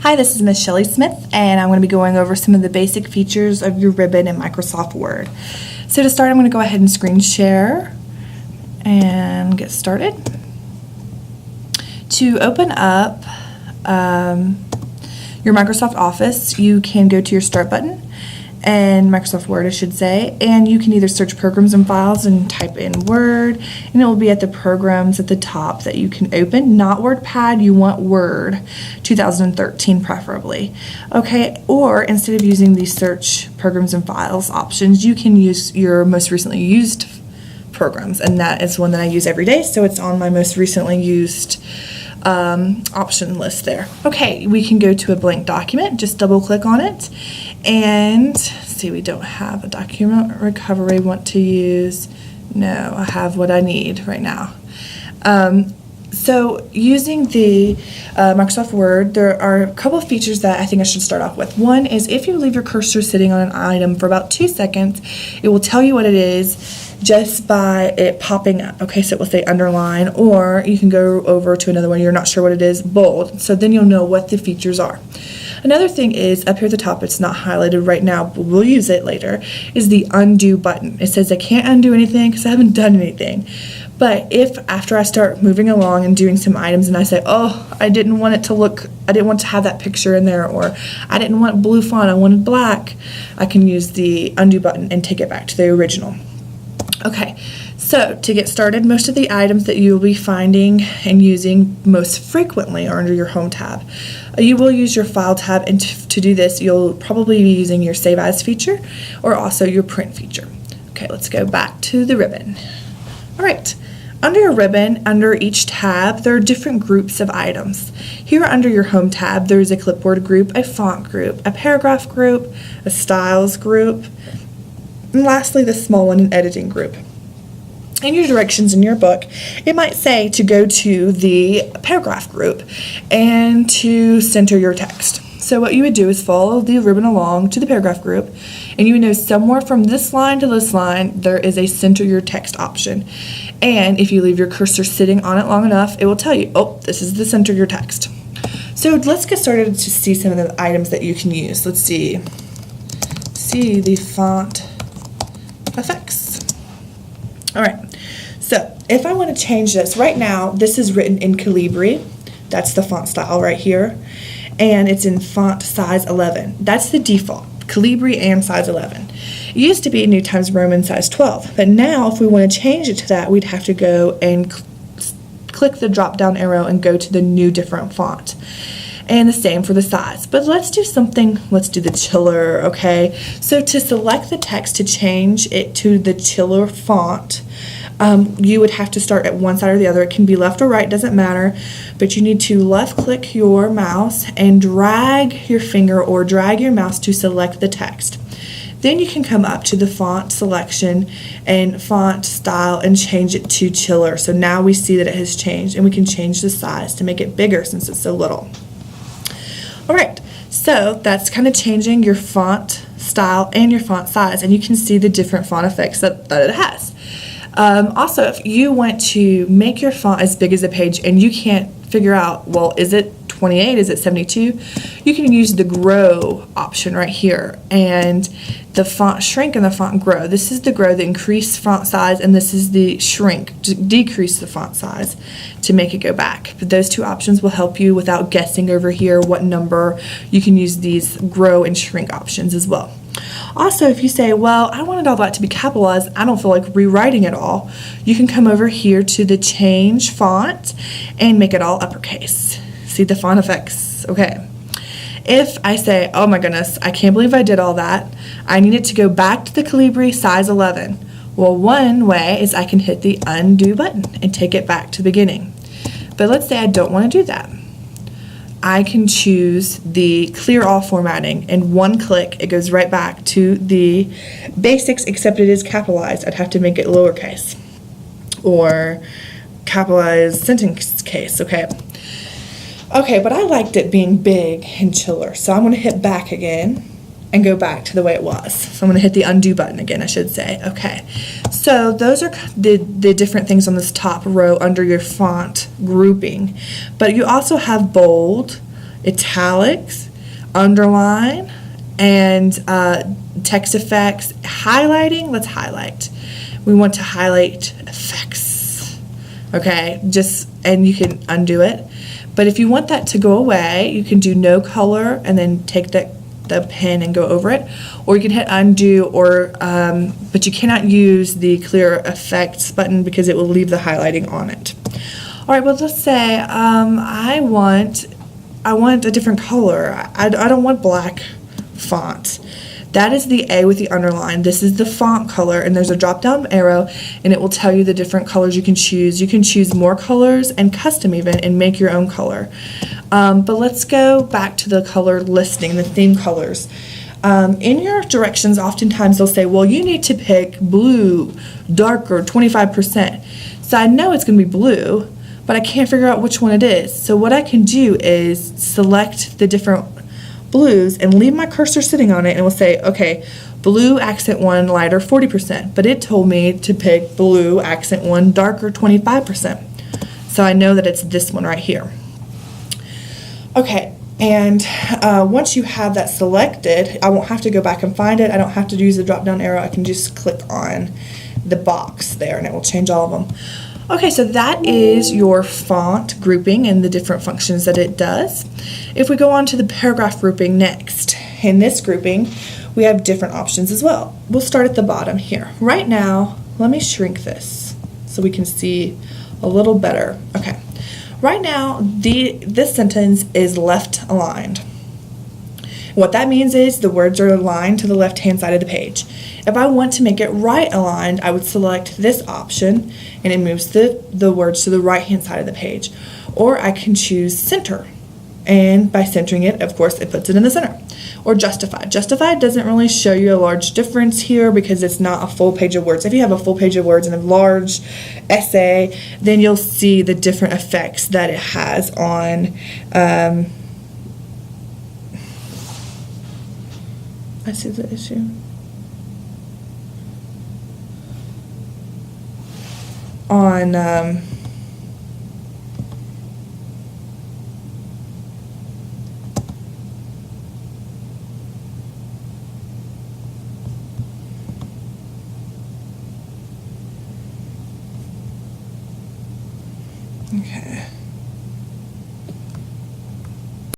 Hi, this is Miss Shelley Smith, and I'm going to be going over some of the basic features of your ribbon in Microsoft Word. So to start, I'm going to go ahead and screen share and get started. To open up your Microsoft Office, you can go to your Start button, and Microsoft Word, I should say, and you can either search Programs and Files and type in Word, and it will be at the programs at the top that you can open. Not WordPad, you want Word 2013 preferably. Okay, or instead of using the search Programs and Files options, you can use your most recently used programs, and that is one that I use every day, so it's on my most recently used option list there. Okay, we can go to a blank document, just double click on it, and see, we don't have a document recovery want to use. No, I have what I need right now. So using the Microsoft Word, there are a couple of features that I think I should start off with. One is if you leave your cursor sitting on an item for about 2 seconds, it will tell you what it is just by it popping up. Okay, so it will say underline, or you can go over to another one, you're not sure what it is, bold. So then you'll know what the features are. Another thing is up here at the top, it's not highlighted right now, but we'll use it later, is the undo button. It says I can't undo anything because I haven't done anything. But if after I start moving along and doing some items and I say, oh, I didn't want it to look, I didn't want to have that picture in there, or I didn't want blue font, I wanted black, I can use the undo button and take it back to the original. Okay, so to get started, most of the items that you will be finding and using most frequently are under your Home tab. You will use your File tab, and to do this, you'll probably be using your Save As feature or also your Print feature. Okay, let's go back to the ribbon. All right, under your ribbon, under each tab, there are different groups of items. Here under your Home tab, there is a clipboard group, a font group, a paragraph group, a styles group, and lastly, the small one, an editing group. In your directions in your book, it might say to go to the paragraph group and to center your text. So what you would do is follow the ribbon along to the paragraph group, and you would know somewhere from this line to this line there is a center your text option. And if you leave your cursor sitting on it long enough, it will tell you, oh, this is the center your text. So let's get started to see some of the items that you can use. Let's see the font effects. All right, so if I want to change this, right now this is written in Calibri, that's the font style right here, and it's in font size 11. That's the default, Calibri and size 11. It used to be New Times Roman size 12, but now if we want to change it to that, we'd have to go and click the drop down arrow and go to the new different font. And the same for the size. But let's do the chiller, okay? So to select the text to change it to the chiller font, you would have to start at one side or the other. It can be left or right, doesn't matter, but you need to left click your mouse and drag your finger or drag your mouse to select the text. Then you can come up to the font selection and font style and change it to chiller. So now we see that it has changed, and we can change the size to make it bigger since it's so little. All right, so that's kind of changing your font style and your font size, and you can see the different font effects that it has. Also, if you want to make your font as big as a page and you can't figure out, well, is it 28, is it 72, you can use the grow option right here, and the font shrink and the font grow. This is the grow, the increase font size, and this is the shrink, to decrease the font size to make it go back. But those two options will help you without guessing over here what number. You can use these grow and shrink options as well. Also, if you say, well, I wanted all that to be capitalized, I don't feel like rewriting it all, you can come over here to the change font and make it all uppercase. See the font effects? Okay. If I say, oh my goodness, I can't believe I did all that, I need it to go back to the Calibri size 11. Well, one way is I can hit the undo button and take it back to the beginning. But let's say I don't want to do that. I can choose the clear all formatting, and one click it goes right back to the basics, except it is capitalized. I'd have to make it lowercase or capitalized sentence case. Okay, but I liked it being big and chiller, so I'm going to hit back again and go back to the way it was. So I'm going to hit the undo button again, I should say. Okay, so those are the different things on this top row under your font grouping. But you also have bold, italics, underline, and text effects. Highlighting, let's highlight. We want to highlight effects. Okay, and you can undo it. But if you want that to go away, you can do no color and then take the pen and go over it, or you can hit undo, but you cannot use the clear effects button because it will leave the highlighting on it. All right, well, let's say I want a different color. I don't want black font. That is the A with the underline. This is the font color, and there's a drop-down arrow, and it will tell you the different colors you can choose. You can choose more colors and custom even, and make your own color. But let's go back to the color listing, the theme colors. In your directions, oftentimes they'll say, well, you need to pick blue, darker, 25%. So I know it's going to be blue, but I can't figure out which one it is. So what I can do is select the different blues and leave my cursor sitting on it, and it will say, okay, blue accent 1 lighter 40%, but it told me to pick blue accent 1 darker 25%. So I know that it's this one right here. Okay, and once you have that selected, I won't have to go back and find it. I don't have to use the drop down arrow. I can just click on the box there and it will change all of them. Okay, so that is your font grouping and the different functions that it does. If we go on to the paragraph grouping next, in this grouping, we have different options as well. We'll start at the bottom here. Right now, let me shrink this so we can see a little better. Okay, right now, this sentence is left aligned. What that means is the words are aligned to the left-hand side of the page. If I want to make it right aligned, I would select this option and it moves the words to the right-hand side of the page. Or I can choose center. And by centering it, of course, it puts it in the center. Or justify. Justify doesn't really show you a large difference here because it's not a full page of words. If you have a full page of words and a large essay, then you'll see the different effects that it has on I see the issue. On okay.